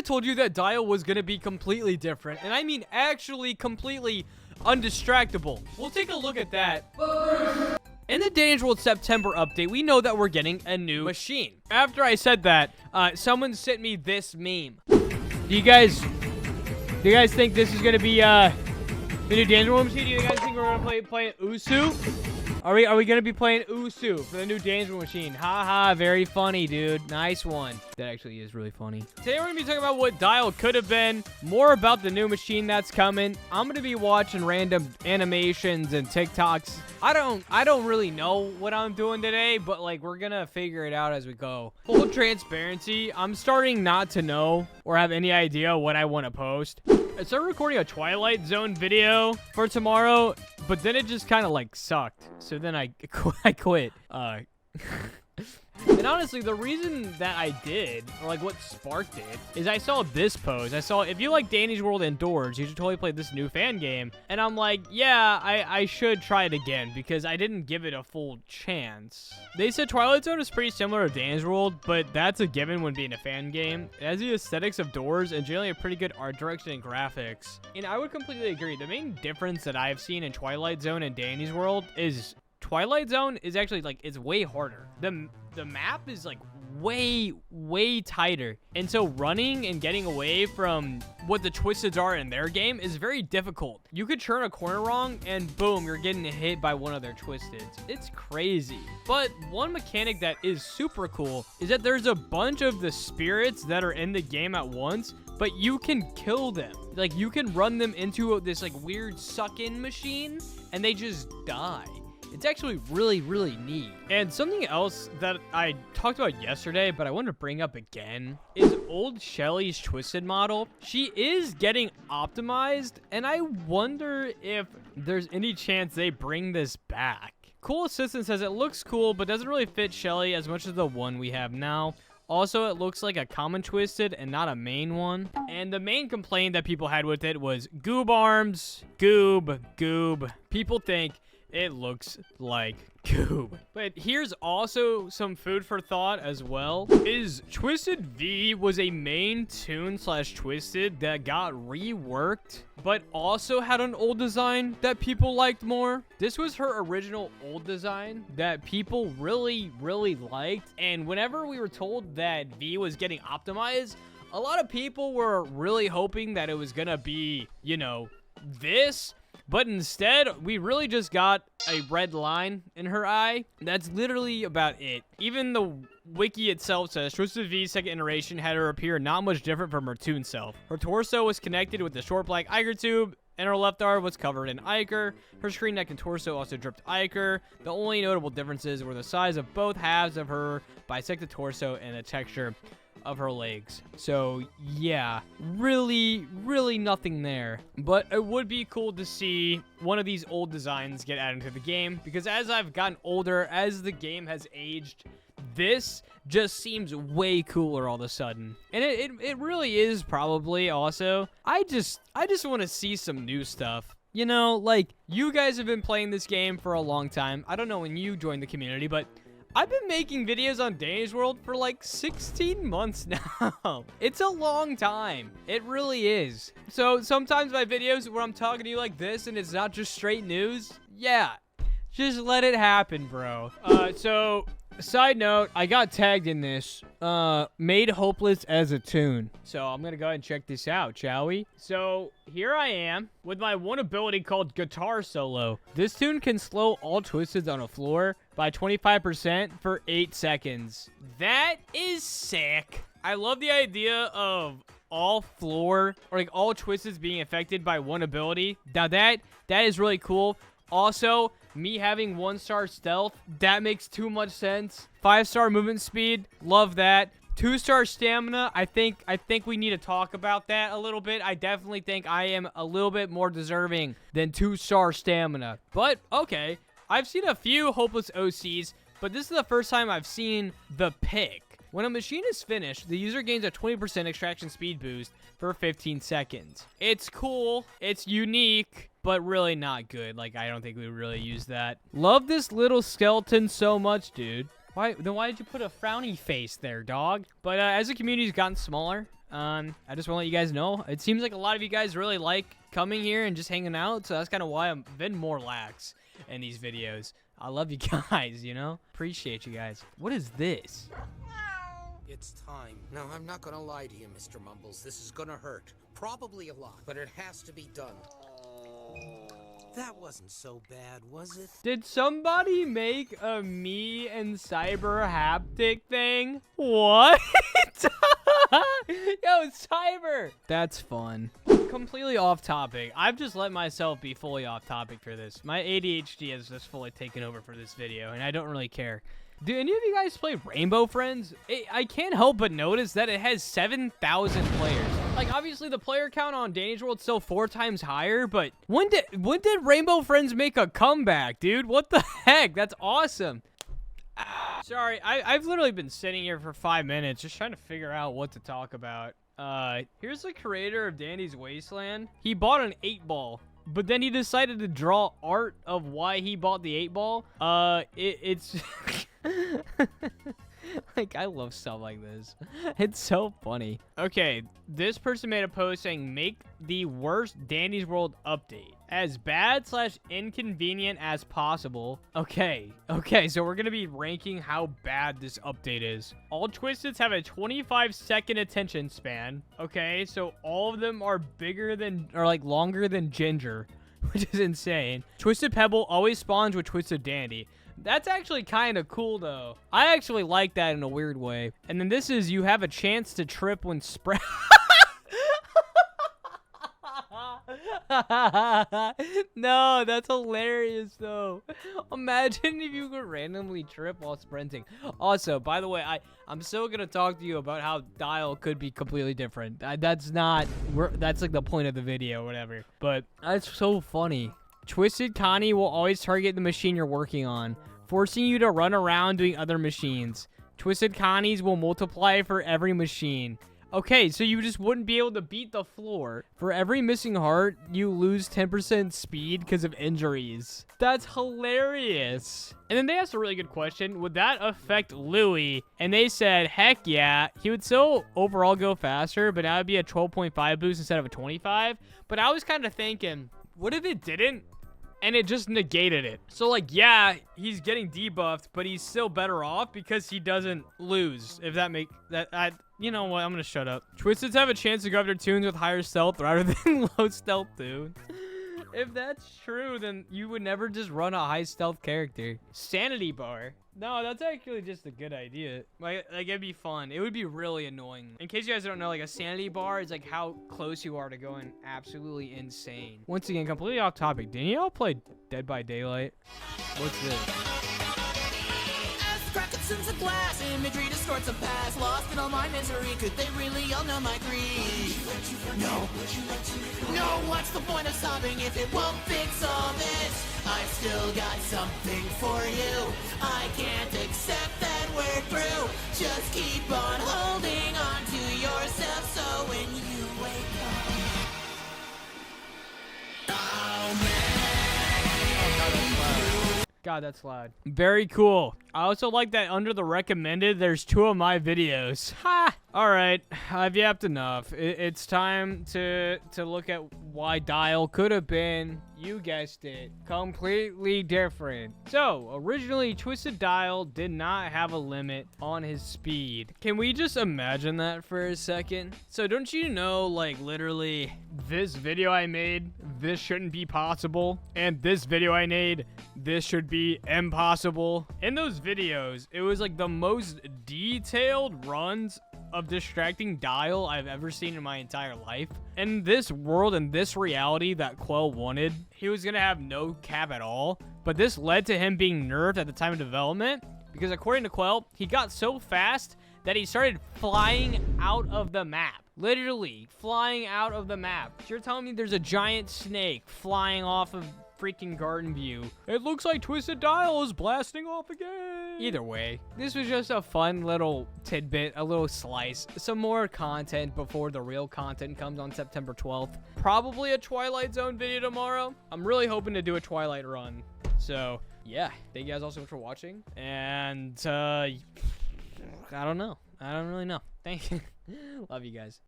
I told you that Dyle was gonna be completely different, and I mean actually completely undistractable. We'll take a look at that. In the Dangerous World September update, we know that we're getting a new machine. After I said that, someone sent me this meme. Do you guys think this is gonna be the new Dangerous World machine? Do you guys think we're gonna play Usu? Are we gonna be playing Usu for the new Dangerous machine? Haha, very funny, dude. Nice one. That actually is really funny. Today we're gonna be talking about what Dyle could have been, more about the new machine that's coming. I'm gonna be watching random animations and TikToks. I don't really know what I'm doing today, but like we're gonna figure it out as we go. Full transparency, I'm starting not to know or have any idea what I want to post. I started recording a Twilight Zone video for tomorrow, but then it just kind of like sucked. So then I quit. And honestly, the reason that I did, or like what sparked it, is I saw this post. I saw, if you like Danny's World Indoors, you should totally play this new fan game. And I'm like, yeah, I should try it again because I didn't give it a full chance. They said Twilight Zone is pretty similar to Danny's World, but that's a given when being a fan game. It has the aesthetics of doors and generally a pretty good art direction and graphics. And I would completely agree. The main difference that I've seen in Twilight Zone and Danny's World is Twilight Zone is actually like, it's way harder. The map is like way tighter, and so running and getting away from what the twisteds are in their game is very difficult. You could turn a corner wrong and boom, you're getting hit by one of their twisteds. It's crazy. But one mechanic that is super cool is that there's a bunch of the spirits that are in the game at once, but you can kill them. Like you can run them into this like weird suck-in machine and they just die. It's actually really neat. And something else that I talked about yesterday, but I wanted to bring up again, is old Shelly's Twisted model. She is getting optimized, and I wonder if there's any chance they bring this back. Cool Assistant says it looks cool, but doesn't really fit Shelly as much as the one we have now. Also, it looks like a common Twisted and not a main one. And the main complaint that people had with it was goob arms, goob. People think it looks like goob. But here's also some food for thought as well. Is Twisted V was a main toon / Twisted that got reworked, but also had an old design that people liked more. This was her original old design that people really liked. And whenever we were told that V was getting optimized, a lot of people were really hoping that it was gonna be, you know, this. But instead, we really just got a red line in her eye. That's literally about it. Even the wiki itself says Twisted V's second iteration had her appear not much different from her toon self. Her torso was connected with the short black ichor tube, and her left arm was covered in ichor. Her screen neck and torso also dripped ichor. The only notable differences were the size of both halves of her bisected torso and the texture of her legs. So yeah, really nothing there. But it would be cool to see one of these old designs get added to the game, because as I've gotten older, as the game has aged, this just seems way cooler all of a sudden. And it really is probably also. I just want to see some new stuff. You know, like, you guys have been playing this game for a long time. I don't know when you joined the community, but I've been making videos on Danny's World for like 16 months now. It's a long time. It really is. So sometimes my videos where I'm talking to you like this and it's not just straight news, yeah, just let it happen, bro. So side note, I got tagged in this, made hopeless as a toon. So I'm gonna go ahead and check this out, shall we? So here I am with my one ability called Guitar Solo. This toon can slow all twisteds on a floor by 25% for 8 seconds. That is sick. I love the idea of all floor, or like all twisteds being affected by one ability. Now that is really cool. Also, me having 1-star stealth, that makes too much sense. 5-star movement speed, love that. 2-star stamina, I think we need to talk about that a little bit. I definitely think I am a little bit more deserving than 2-star stamina. But, okay, I've seen a few hopeless OCs, but this is the first time I've seen the pick. When a machine is finished, the user gains a 20% extraction speed boost for 15 seconds. It's cool, it's unique, but really not good. Like, I don't think we really use that. Love this little skeleton so much, dude. Why did you put a frowny face there, dog? But as the community's gotten smaller, I just want to let you guys know. It seems like a lot of you guys really like coming here and just hanging out, so that's kind of why I'm been more lax in these videos. I love you guys, you know? Appreciate you guys. What is this? It's time. Now, I'm not gonna lie to you, Mr. Mumbles. This is gonna hurt. Probably a lot, but it has to be done. That wasn't so bad, was it? Did somebody make a me and Cyber haptic thing? What? Yo, Cyber! That's fun. Completely off topic. I've just let myself be fully off topic for this. My ADHD has just fully taken over for this video, and I don't really care. Do any of you guys play Rainbow Friends? I can't help but notice that it has 7,000 players. Like, obviously, the player count on Danny's World is still 4 times higher, but when did Rainbow Friends make a comeback, dude? What the heck? That's awesome. Sorry, I've literally been sitting here for 5 minutes just trying to figure out what to talk about. Here's the creator of Danny's Wasteland. He bought an 8-ball. But then he decided to draw art of why he bought the 8-ball. It's... Like, I love stuff like this. It's so funny. Okay, this person made a post saying, make the worst Danny's World update as bad/inconvenient as possible. Okay, so we're gonna be ranking how bad this update is. All Twisteds have a 25-second attention span. Okay, so all of them are bigger than, or like longer than Ginger, which is insane. Twisted Pebble always spawns with Twisted Dandy. That's actually kind of cool, though. I actually like that in a weird way. And then this is, you have a chance to trip when spread. No, that's hilarious, though. Imagine if you could randomly trip while sprinting. Also, by the way, I'm still going to talk to you about how Dyle could be completely different. That's like the point of the video or whatever. But that's so funny. Twisted Connie will always target the machine you're working on, forcing you to run around doing other machines. Twisted Connies will multiply for every machine. Okay, so you just wouldn't be able to beat the floor. For every missing heart, you lose 10% speed because of injuries. That's hilarious. And then they asked a really good question. Would that affect Louis? And they said, heck yeah. He would still overall go faster, but now it'd be a 12.5 boost instead of a 25. But I was kind of thinking, what if it didn't? And it just negated it. So, like, yeah, he's getting debuffed, but he's still better off because he doesn't lose. If that makes that, you know what? I'm gonna shut up. Twisteds have a chance to go after tunes with higher stealth rather than low stealth tunes. If that's true, then you would never just run a high stealth character. Sanity bar. No, that's actually just a good idea. Like it'd be fun. It would be really annoying. In case you guys don't know, like a sanity bar is like how close you are to going absolutely insane. Once again, completely off topic. Didn't y'all play Dead by Daylight? What's this? Consumes a glass, imagery distorts a past. Lost in all my misery, could they really all know my grief? No. No, what's the point of sobbing if it won't fix all this? I've still got something for you. I can't accept that we're through. Just keep on holding on to yourself so when you wake up. Oh man. God, that's loud. Very cool. I also like that under the recommended, there's 2 of my videos. Ha! Alright, I've yapped enough. It's time to look at why Dyle could have been, you guessed it, completely different. So, originally, Twisted Dyle did not have a limit on his speed. Can we just imagine that for a second? So, don't you know, like, literally, this video I made, this shouldn't be possible, and this video I made, this should be impossible. In those videos, it was like the most detailed runs of distracting Dyle I've ever seen in my entire life. In this world and this reality that Quell wanted, he was gonna have no cap at all, but this led to him being nerfed at the time of development because according to Quell, he got so fast that he started flying out of the map. Literally flying out of the map. So you're telling me there's a giant snake flying off of freaking Garden View. It looks like Twisted Dyle is blasting off again. Either way, this was just a fun little tidbit, a little slice. Some more content before the real content comes on September 12th. Probably a Twilight Zone video tomorrow. I'm really hoping to do a Twilight run. So, yeah. Thank you guys all so much for watching. And, I don't know. I don't really know. Thank you. Love you guys.